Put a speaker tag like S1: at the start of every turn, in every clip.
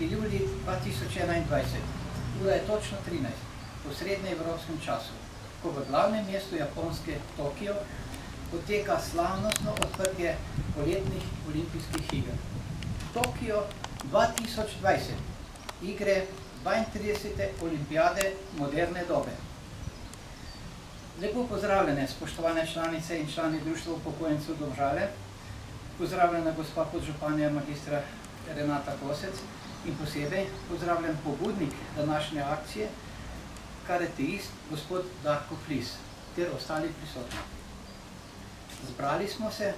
S1: julij 2021. Ura je točno 13, po srednjeevropskem času, ko v glavnem mestu Japonske, Tokio, poteka slavnostno odprtje poletnih olimpijskih iger. Tokio 2020, igre 32. olimpijade moderne dobe. Lepo pozdravljene, spoštovane članice in člani Društva upokojencev Domžale, pozdravljena gospa podžupanja magistra Renata Kosec in posebej pozdravljen pobudnik današnje akcije, karateist gospod Darko Flis ter ostali prisotni. Zbrali smo se,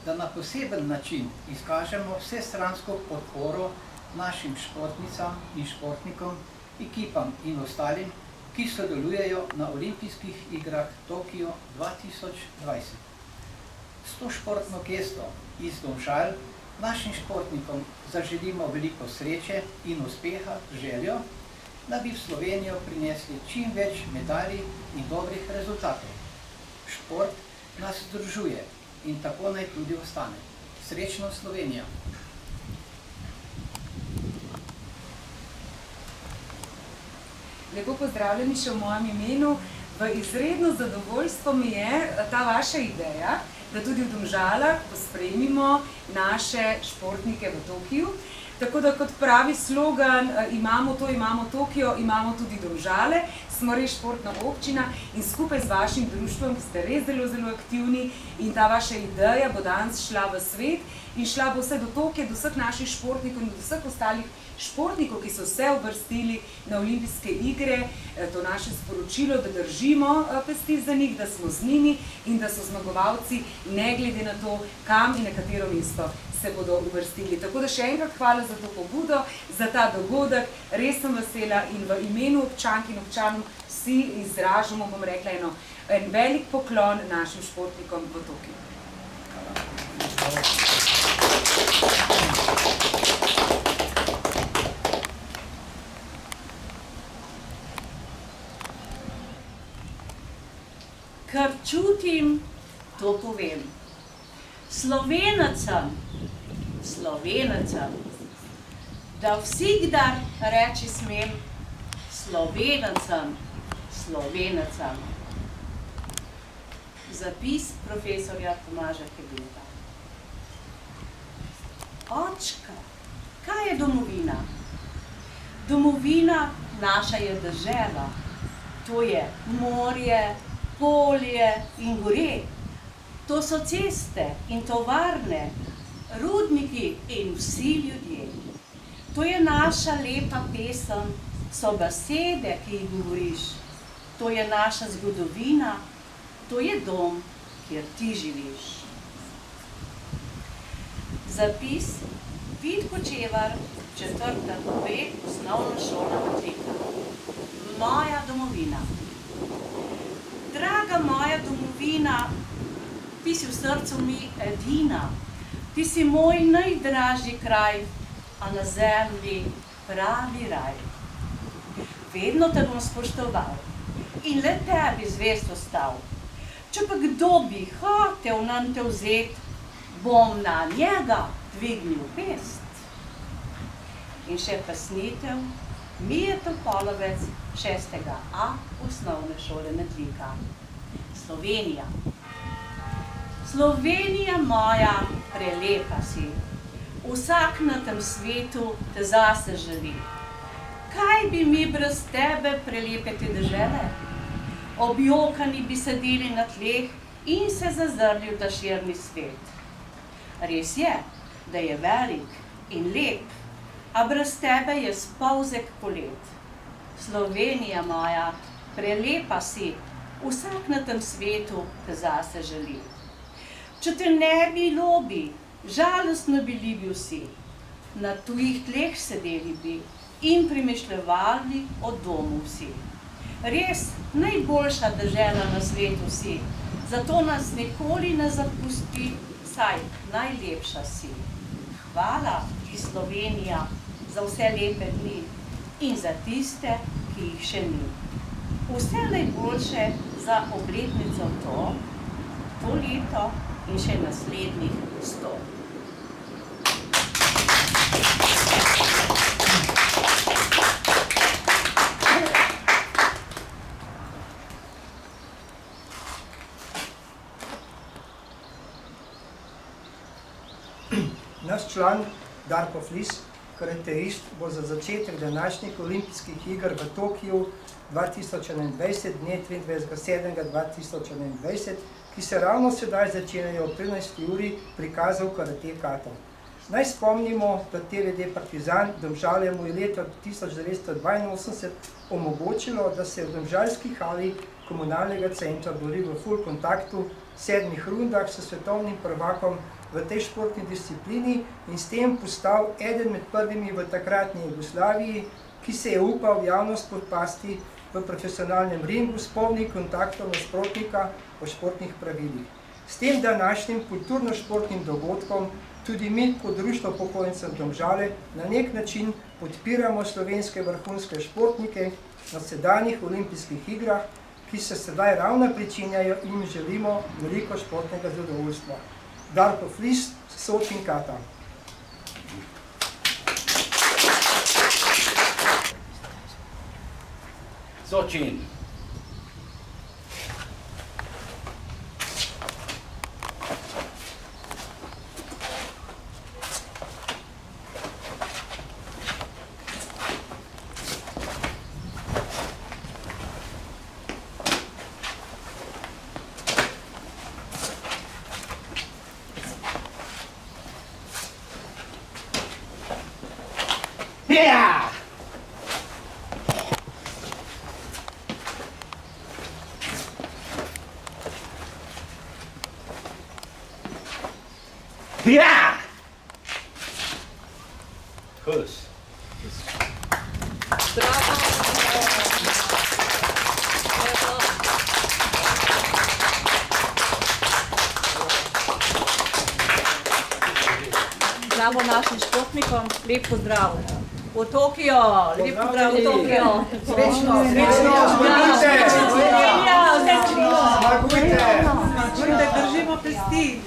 S1: da na poseben način izkažemo vsestransko podporo našim športnicam in športnikom, ekipam in ostalim, ki sodelujejo na olimpijskih igrah Tokio 2020. S to športno gesto iz Domžal našim športnikom zaželimo veliko sreče in uspeha z željo, da bi v Slovenijo prinesli čim več medalj in dobrih rezultatov. Šport nas združuje in tako naj tudi ostane. Srečno Slovenija!
S2: Lepo pozdravljeni še v mojem imenu. V izredno zadovoljstvo mi je ta vaša ideja, da tudi v Domžalah pospremimo naše športnike v Tokiu. Tako da kot pravi slogan imamo to, imamo Tokio, imamo tudi Domžale, smo res športna občina in skupaj z vašim društvom, ki ste res zelo, zelo aktivni in ta vaša ideja bo danes šla v svet in šla bo vse do Tokija, do vseh naših športnikov in do vseh ostalih športnikov, ki so se uvrstili na olimpijske igre, to naše sporočilo, da držimo pesti za njih, da smo z njimi in da so zmagovalci ne glede na to, kam in na katero mesto se bodo uvrstili. Tako da še enkrat hvala za to pobudo, za ta dogodek, res sem vesela in v imenu občank in občanov vsi izražamo, bom rekla, en velik poklon našim športnikom v Tokiju.
S3: Kar čutim, to povem. Slovenecem, da vsikdar reči smem Slovenecem. Zapis profesorja Tomaža Kebeta. Očka, kaj je domovina? Domovina naša je dežela. To je morje, polje in gore. To so ceste in tovarne, rudniki in vsi ljudje. To je naša lepa pesem, so besede, ki jih govoriš. To je naša zgodovina, to je dom, kjer ti živiš. Zapis Vid Kočevar, 4. osnovna šola Metlika. Moja domovina. Draga moja domovina, ti si v srcu mi edina. Ti si moj najdražji kraj, a na zemlji pravi raj. Vedno te bom spoštoval in le tebi zvest ostal. Če pa kdo bi hotel nam te vzet, bom na njega dvignil pest. In še pesnitev Mije Topolovec, 6.a osnovne šole Metlika. Slovenija. Slovenija moja, prelepa si. Vsak na tem svetu te zase želi. Kaj bi mi brez tebe, prelepe te dežele? Objokani bi sedeli na tleh in se zazrli v ta širni svet. Res je, da je velik in lep, a brez tebe je spolzek polet. Slovenija moja, prelepa si, vsak na tem svetu te zase želi. Če te ne bilo bi, žalostno bili bi vsi, na tujih tleh sedeli bi in premišljevali o domu vsi. Res najboljša dežela na svetu si, zato nas nikoli ne zapusti, saj najlepša si. Hvala ti Slovenija za vse lepe dni in za tiste, ki jih še ni. Vse najboljše za obletnico to leto in še naslednjih 100.
S4: Naš član Darko Flis, karakterist, bo za začetek današnjih olimpijskih iger v Tokiju 2021, dne 23.7.2021, ki se ravno sedaj začenjajo ob 13. uri, prikazal karate kata. Naj spomnimo, da TVD Partizan Domžale mu je leta 1982 omogočilo, da se v domžalski hali komunalnega centra bori v full kontaktu v 7 rundah s svetovnim prvakom v tej športni disciplini in s tem postal eden med prvimi v takratni Jugoslaviji, ki se je upal javnost podpasti v profesionalnem ringu s polnim kontaktom nasprotnika po športnih pravilih. S tem današnjim kulturno-športnim dogodkom tudi mi kot Društvo upokojencev Domžale na nek način podpiramo slovenske vrhunske športnike na sedanjih olimpijskih igrah, ki se sedaj ravno pričenjajo in jim želimo veliko športnega zadovoljstva. Darko Flis, Sočin Kata.
S5: Sočin. Yeah! Yeah! Kus.
S3: Bravo našim športnikom, lep pozdrav. V Tokio, lep pozdrav v Tokio.
S4: Srečno, zmagujte!
S3: Slovenija, vse krivo.
S4: Zmagujte!
S2: Držimo pesti.